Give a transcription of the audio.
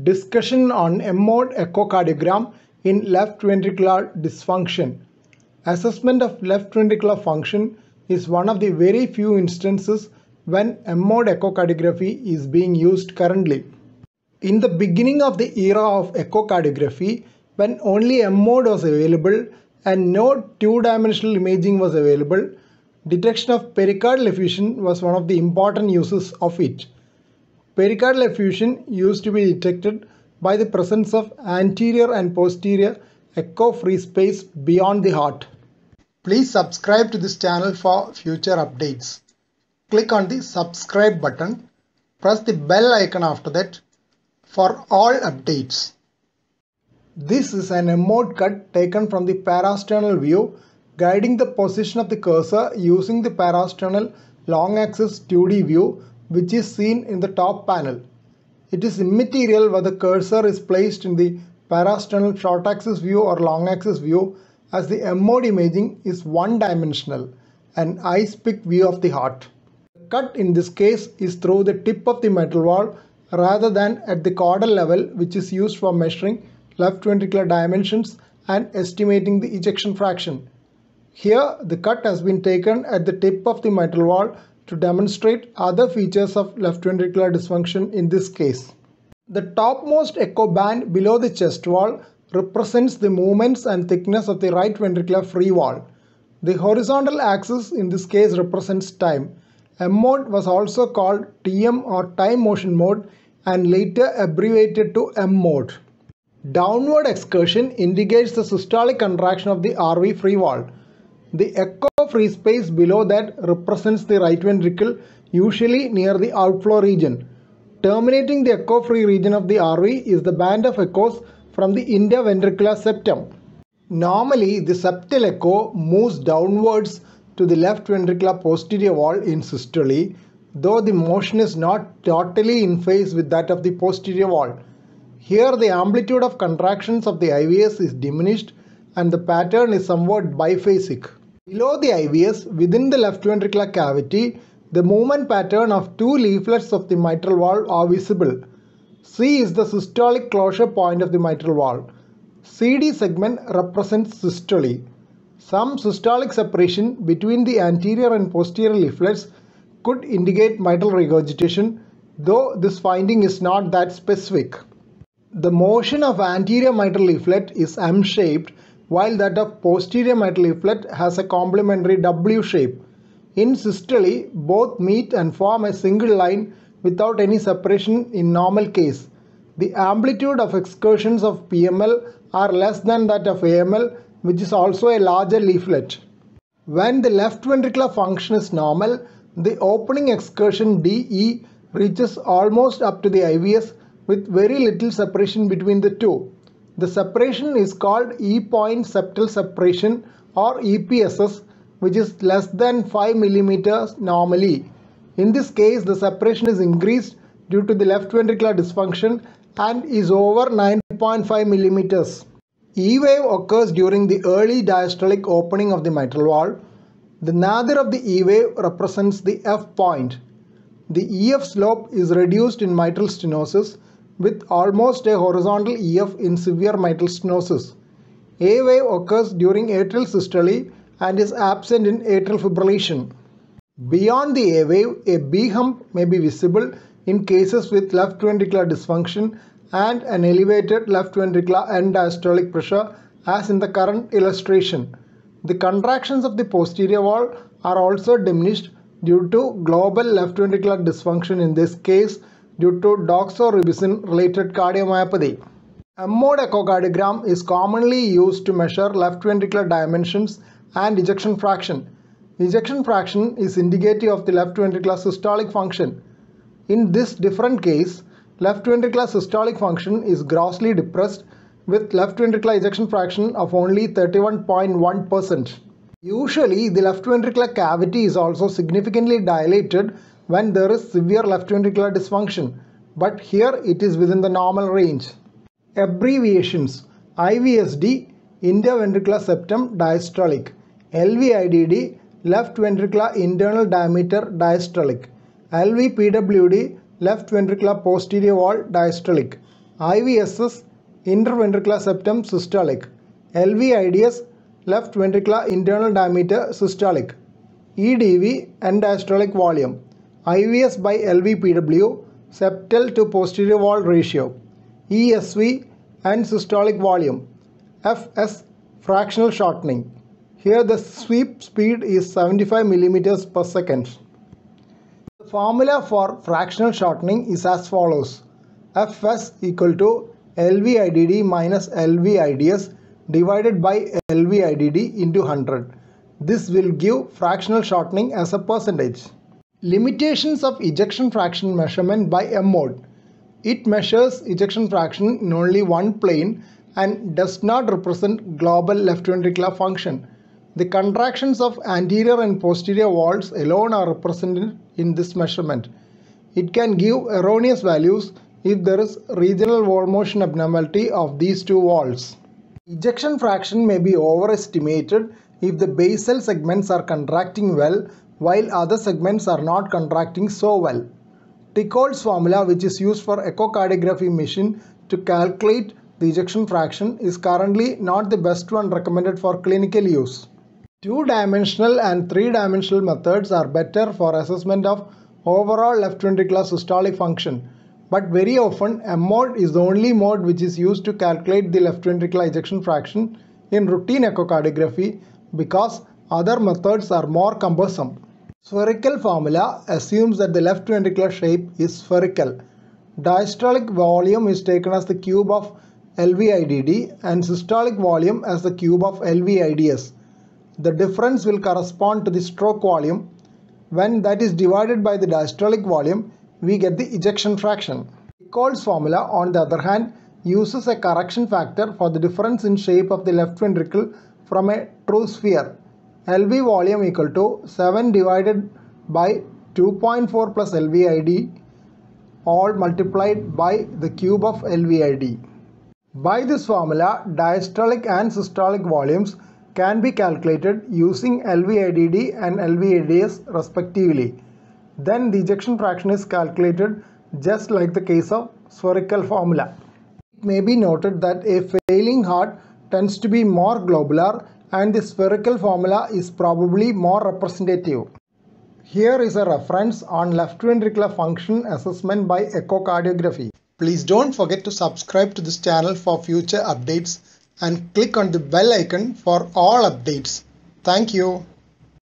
Discussion on M-mode echocardiogram in left ventricular dysfunction. Assessment of left ventricular function is one of the very few instances when M-mode echocardiography is being used currently. In the beginning of the era of echocardiography, when only M-mode was available and no two-dimensional imaging was available, detection of pericardial effusion was one of the important uses of it. Pericardial effusion used to be detected by the presence of anterior and posterior echo-free space beyond the heart. Please subscribe to this channel for future updates. Click on the subscribe button. Press the bell icon after that for all updates. This is an M-mode cut taken from the parasternal view, guiding the position of the cursor using the parasternal long axis 2D view, which is seen in the top panel. It is immaterial whether the cursor is placed in the parasternal short axis view or long axis view, as the M-mode imaging is one-dimensional, an ice-pick view of the heart. The cut in this case is through the tip of the mitral valve rather than at the caudal level, which is used for measuring left ventricular dimensions and estimating the ejection fraction. Here, the cut has been taken at the tip of the mitral valve to demonstrate other features of left ventricular dysfunction in this case. The topmost echo band below the chest wall represents the movements and thickness of the right ventricular free wall. The horizontal axis in this case represents time. M-mode was also called TM or time motion mode and later abbreviated to M-mode. Downward excursion indicates the systolic contraction of the RV free wall. The echo-free space below that represents the right ventricle, usually near the outflow region. Terminating the echo-free region of the RV is the band of echoes from the interventricular septum. Normally, the septal echo moves downwards to the left ventricular posterior wall in systole, though the motion is not totally in phase with that of the posterior wall. Here, the amplitude of contractions of the IVS is diminished and the pattern is somewhat biphasic. Below the IVS, within the left ventricular cavity, the movement pattern of two leaflets of the mitral valve are visible. C is the systolic closure point of the mitral valve. CD segment represents systole. Some systolic separation between the anterior and posterior leaflets could indicate mitral regurgitation, though this finding is not that specific. The motion of anterior mitral leaflet is M-shaped, while that of posterior mitral leaflet has a complementary W shape. In systole, both meet and form a single line without any separation in normal case. The amplitude of excursions of PML are less than that of AML, which is also a larger leaflet. When the left ventricular function is normal, the opening excursion DE reaches almost up to the IVS with very little separation between the two. The separation is called E-point septal separation or EPSS, which is less than 5 mm normally. In this case, the separation is increased due to the left ventricular dysfunction and is over 9.5 mm. E-wave occurs during the early diastolic opening of the mitral valve. The nadir of the E-wave represents the F point. The EF slope is reduced in mitral stenosis, with almost a horizontal EF in severe mitral stenosis. A wave occurs during atrial systole and is absent in atrial fibrillation. Beyond the A wave, a B hump may be visible in cases with left ventricular dysfunction and an elevated left ventricular end diastolic pressure, as in the current illustration. The contractions of the posterior wall are also diminished due to global left ventricular dysfunction, in this case due to doxorubicin related cardiomyopathy. M-mode echocardiogram is commonly used to measure left ventricular dimensions and ejection fraction. Ejection fraction is indicative of the left ventricular systolic function. In this different case, left ventricular systolic function is grossly depressed with left ventricular ejection fraction of only 31.1%. Usually, the left ventricular cavity is also significantly dilated when there is severe left ventricular dysfunction, but here it is within the normal range. Abbreviations: IVSD, interventricular septum diastolic; LVIDD, left ventricular internal diameter diastolic; LVPWD, left ventricular posterior wall diastolic; IVSS interventricular septum systolic, LVIDS left ventricular internal diameter systolic, EDV end diastolic volume, IVS by LVPW septal to posterior wall ratio, ESV end systolic volume, FS fractional shortening. Here the sweep speed is 75 mm per second. The formula for fractional shortening is as follows. Fs equal to LVIDD minus LVIDS divided by LVIDD into 100. This will give fractional shortening as a percentage. Limitations of ejection fraction measurement by M-mode. It measures ejection fraction in only one plane and does not represent global left ventricular function. The contractions of anterior and posterior walls alone are represented in this measurement. It can give erroneous values if there is regional wall motion abnormality of these two walls. Ejection fraction may be overestimated if the basal segments are contracting well while other segments are not contracting so well. Tichold's formula, which is used for echocardiography machine to calculate the ejection fraction, is currently not the best one recommended for clinical use. Two-dimensional and three-dimensional methods are better for assessment of overall left ventricular systolic function, but very often M-mode is the only mode which is used to calculate the left ventricular ejection fraction in routine echocardiography because other methods are more cumbersome. Spherical formula assumes that the left ventricular shape is spherical. Diastolic volume is taken as the cube of LVIDD and systolic volume as the cube of LVIDS. The difference will correspond to the stroke volume. When that is divided by the diastolic volume, we get the ejection fraction. Tichold's formula, on the other hand, uses a correction factor for the difference in shape of the left ventricle from a true sphere. LV volume equal to 7 divided by 2.4 plus LVID all multiplied by the cube of LVID. By this formula, diastolic and systolic volumes can be calculated using LVIDD and LVIDS respectively. Then the ejection fraction is calculated just like the case of spherical formula. It may be noted that a failing heart tends to be more globular and the spherical formula is probably more representative. Here is a reference on left ventricular function assessment by echocardiography. Please don't forget to subscribe to this channel for future updates and click on the bell icon for all updates. Thank you.